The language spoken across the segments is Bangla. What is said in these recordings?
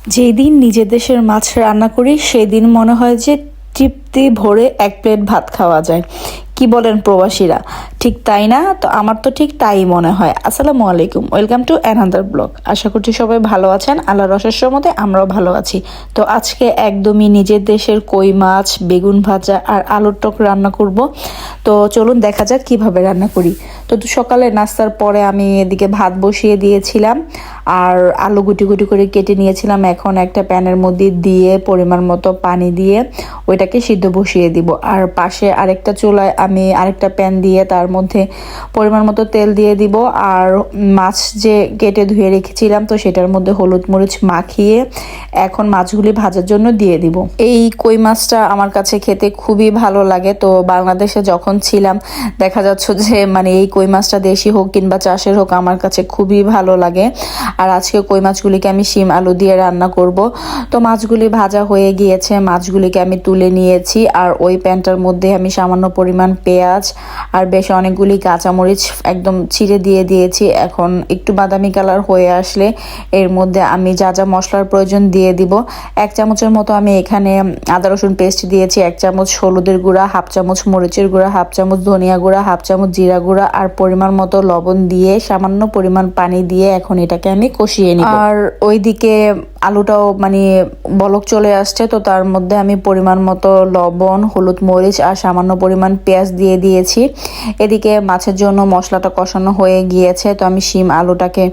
যেই দিন নিজের দেশের মাছ রান্না করি সেই দিন মনে হয় যে তৃপ্তি ভরে এক প্লেট ভাত খাওয়া যায়। কি বলেন প্রবাসীরা, ঠিক তাই না? তো আমার তো ঠিক তাই মনে হয়। আসসালামু আলাইকুম, ওয়েলকাম টু অ্যানাদার ব্লগ। আশা করছি সবাই ভালো আছেন, আল্লাহর অশেষ রহমতে আমরাও ভালো আছি। তো আজকে একদমই নিজের দেশের কই মাছ, বেগুন ভাজা আর আলুর টক রান্না করব। তো চলুন দেখা যাক কিভাবে রান্না করি। তো সকালে নাস্তার পরে আমি এদিকে ভাত বসিয়ে দিয়েছিলাম আর আলু গুটি গুটি করে কেটে নিয়েছিলাম। এখন একটা প্যানের মধ্যে দিয়ে পরিমাণ মতো পানি দিয়ে ওইটাকে সিদ্ধ বসিয়ে দিব। আর পাশে আরেকটা চুলায় আমি আরেকটা প্যান দিয়ে তার মধ্যে পরিমাণ মতো তেল দিয়ে দিব। আর মাছ যে কেটে ধুয়ে রেখেছিলাম তো সেটার মধ্যে হলুদ মরিচ মাখিয়ে এখন মাছগুলি ভাজার জন্য দিয়ে দিব। এই কই মাছটা আমার কাছে খেতে খুবই ভালো লাগে। তো বাংলাদেশে যখন ছিলাম দেখা যাচ্ছে যে মানে এই কই মাছটা দেশি হোক কিংবা চাষের হোক আমার কাছে খুবই ভালো লাগে। আর আজকে কই মাছগুলিকে আমি শিম আলু দিয়ে রান্না করব। তো মাছগুলি ভাজা হয়ে গিয়েছে, মাছগুলিকে আমি তুলে নিয়েছি। আর ওই প্যানটার মধ্যে আমি সামান্য পরিমাণ পেঁয়াজ আর বেশ অনেকগুলি কাঁচামরিচ একদম ছিঁড়ে দিয়ে দিয়েছি। এখন একটু বাদামি কালার হয়ে আসলে এর মধ্যে আমি যা যা মশলার প্রয়োজন দিয়ে দিব। 1 চামচের মতো আমি এখানে আদা রসুন পেস্ট দিয়েছি, 1 চামচ হলুদের গুঁড়া, 1/2 চামচ মরিচের গুঁড়া, 1/2 চামচ ধনিয়া গুঁড়া, 1/2 চামচ জিরা গুঁড়া আর পরিমাণ মতো লবণ দিয়ে সামান্য পরিমাণ পানি দিয়ে এখন এটাকে আমি কষিয়ে নিব। আর ওইদিকে আলুটাও মানে বলক চলে আসছে, তো তার মধ্যে আমি পরিমাণ মতো লবণ, হলুদ, মরিচ আর সামান্য পরিমাণ পেঁয়াজ দিয়ে দিয়েছি। এদিকে মাছের জন্য মশলাটা কষানো হয়ে গিয়েছে, তো আমি শিম আলুটাকে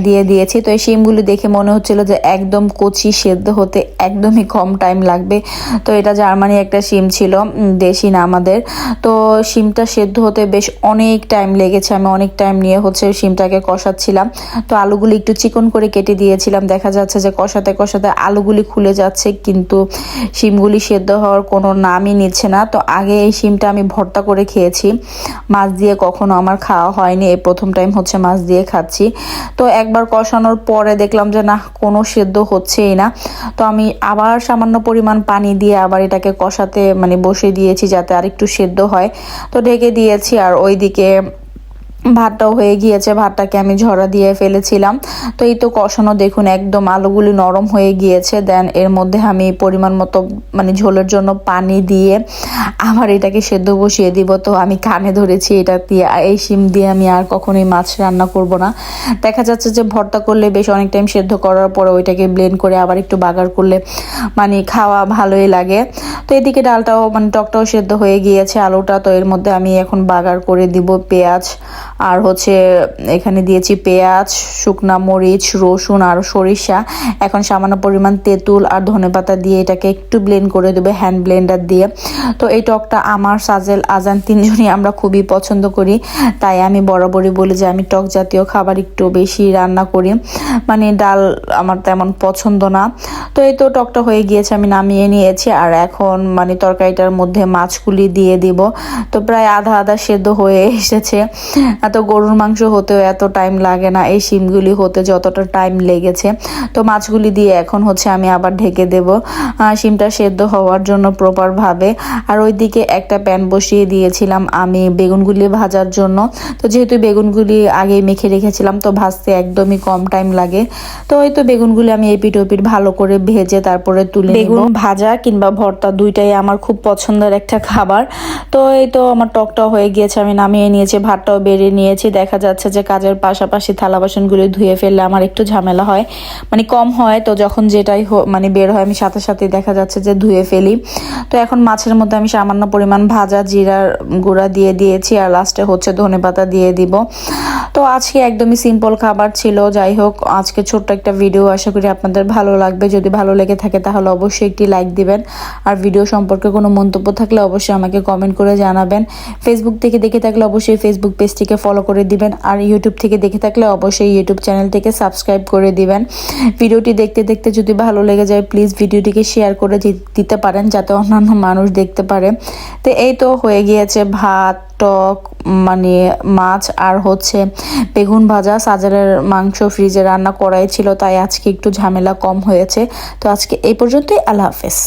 দিয়ে দিয়েছি। তো এই শিমগুলি দেখে মনে হচ্ছিল যে একদম কচি, সেদ্ধ হতে একদমই কম টাইম লাগবে। তো এটা জার্মানি একটা শিম ছিল, দেশি না আমাদের। তো শিমটা সেদ্ধ হতে বেশ অনেক টাইম লেগেছে, আমি অনেক টাইম নিয়ে হচ্ছে শিমটাকে কষাচ্ছিলাম। তো আলুগুলি একটু চিকন করে কেটে দিয়েছিলাম, দেখা যাচ্ছে যে কষাতে কষাতে আলুগুলি খুলে যাচ্ছে কিন্তু শিমগুলি সেদ্ধ হওয়ার কোনো নামই নিচ্ছে না। তো আগে এই শিমটা আমি ভর্তা করে খেয়েছি, মাছ দিয়ে কখনো আমার খাওয়া হয়নি, এই প্রথম টাইম হচ্ছে মাছ দিয়ে খাচ্ছি। তো একবার কষানোর পরে দেখলাম যে না, কোনো সেদ্ধ হচ্ছেই না। তো আমি আবার সামান্য পরিমাণ পানি দিয়ে আবার এটাকে কষাতে মানে বসিয়ে দিয়েছি যাতে আর একটু সেদ্ধ হয়। তো ঢেকে দিয়েছি। আর ওইদিকে ভাতটাও হয়ে গিয়েছে, ভাতটাকে আমি ঝরা দিয়ে ফেলেছিলাম। তো এই তো কষানো দেখুন একদম আলুগুলি নরম হয়ে গিয়েছে। দেন এর মধ্যে আমি পরিমাণ মতো মানে ঝোলের জন্য পানি দিয়ে আবার এটাকে সেদ্ধ বসিয়ে দিব। তো আমি কানে ধরেছি এটা দিয়ে, এই শিম দিয়ে আমি আর কখনোই মাছ রান্না করব না। দেখা যাচ্ছে যে ভর্তা করলে বেশ অনেক টাইম সেদ্ধ করার পরে ওইটাকে ব্লেন্ড করে আবার একটু বাগার করলে মানে খাওয়া ভালোই লাগে। তো এদিকে ডালটাও মানে টকটাও সেদ্ধ হয়ে গিয়েছে, আলুটা। তো এর মধ্যে আমি এখন বাগার করে দিব পেঁয়াজ আর হচ্ছে এখানে দিয়েছি পেঁয়াজ, শুকনা মরিচ, রসুন আর সরিষা। এখন সামান্য পরিমাণ তেঁতুল আর ধনেপাতা দিয়ে এটাকে একটু ব্লেন্ড করে দেবে হ্যান্ড ব্লেন্ডার দিয়ে। তো এই টকটা আমার, সাজেল, আজান তিনজনই আমরা খুবই পছন্দ করি। তাই আমি বরাবরই বলি যে আমি টক জাতীয় খাবার একটু বেশি রান্না করি, মানে ডাল আমার তেমন পছন্দ না। তো এই তো টকটা হয়ে গিয়েছে, আমি নামিয়ে নিয়েছি। আর এখন মানে তরকারিটার মধ্যে মাছগুলি দিয়ে দিব। তো প্রায় আধা আধা সেদ্ধ হয়ে এসেছে। এত গরুর মাংস হতেও এত টাইম লাগে না, এই শিমগুলি হতে যতটা টাইম লেগেছে। তো মাছগুলি দিয়ে এখন হচ্ছে আমি আবার ঢেকে দেব শিমটা সেদ্ধ হওয়ার জন্য প্রপার ভাবে। আর ওইদিকে একটা প্যান বসিয়ে দিয়েছিলাম আমি বেগুনগুলি ভাজার জন্য। তো যেহেতু বেগুনগুলি আগেই মেখে রেখেছিলাম তো ভাজতে একদমই কম টাইম লাগে। তো ওই তো বেগুনগুলি আমি এপিট ওপিট ভালো করে ভেজে তারপরে তুলে নেব। বেগুন ভাজা কিংবা ভর্তা দুইটাই আমার খুব পছন্দের একটা খাবার। তো এই তো আমার টকটাও হয়ে গিয়েছে, আমি নামিয়ে নিয়েছি, ভাতটাও বেড়ে নিয়েছি। দেখা যাচ্ছে যে কাজের পাশাপাশি থালা বাসনগুলি ধুয়ে ফেললে আমার একটু ঝামেলা হয়, মানে কম হয়। তো যখন যেটাই মানে বের হয় আমি সাথে সাথে দেখা যাচ্ছে যে ধুয়ে ফেলি। তো এখন মাছের মধ্যে আমি সামান্য পরিমাণ ভাজা জিরার গুঁড়া দিয়ে দিয়েছি আর লাস্টে হচ্ছে ধনেপাতা দিয়ে দিব। তো আজকে একদমই সিম্পল খাবার ছিল। যাই হোক, আজকে ছোট্ট একটা ভিডিও, আশা করি আপনাদের ভালো লাগবে। যদি ভালো লেগে থাকে তাহলে অবশ্যই একটি লাইক দিবেন। আর ভিডিও সম্পর্কে কোনো মন্তব্য থাকলে অবশ্যই আমাকে কমেন্ট করে জানাবেন। ফেসবুক থেকে দেখে থাকলে অবশ্যই ফেসবুক পেজটিকে ফলো করে দিবেন। আর ইউটিউব থেকে দেখে থাকলে অবশ্যই ইউটিউব চ্যানেলটিকে সাবস্ক্রাইব করে দিবেন। ভিডিওটি দেখতে দেখতে যদি ভালো লেগে যায় প্লিজ ভিডিওটিকে শেয়ার করে দিতে পারেন যাতে অন্যান্য মানুষ দেখতে পারে। তো এই তো হয়ে গিয়েছে ভাত, টক, মানে মাছ আর হচ্ছে বেগুন ভাজা। সাজারের মাংস ফ্রিজে রান্না করাই ছিল, তাই আজকে একটু ঝামেলা কম হয়েছে। তো আজকে এই পর্যন্তই, আল্লাহ হাফেজ।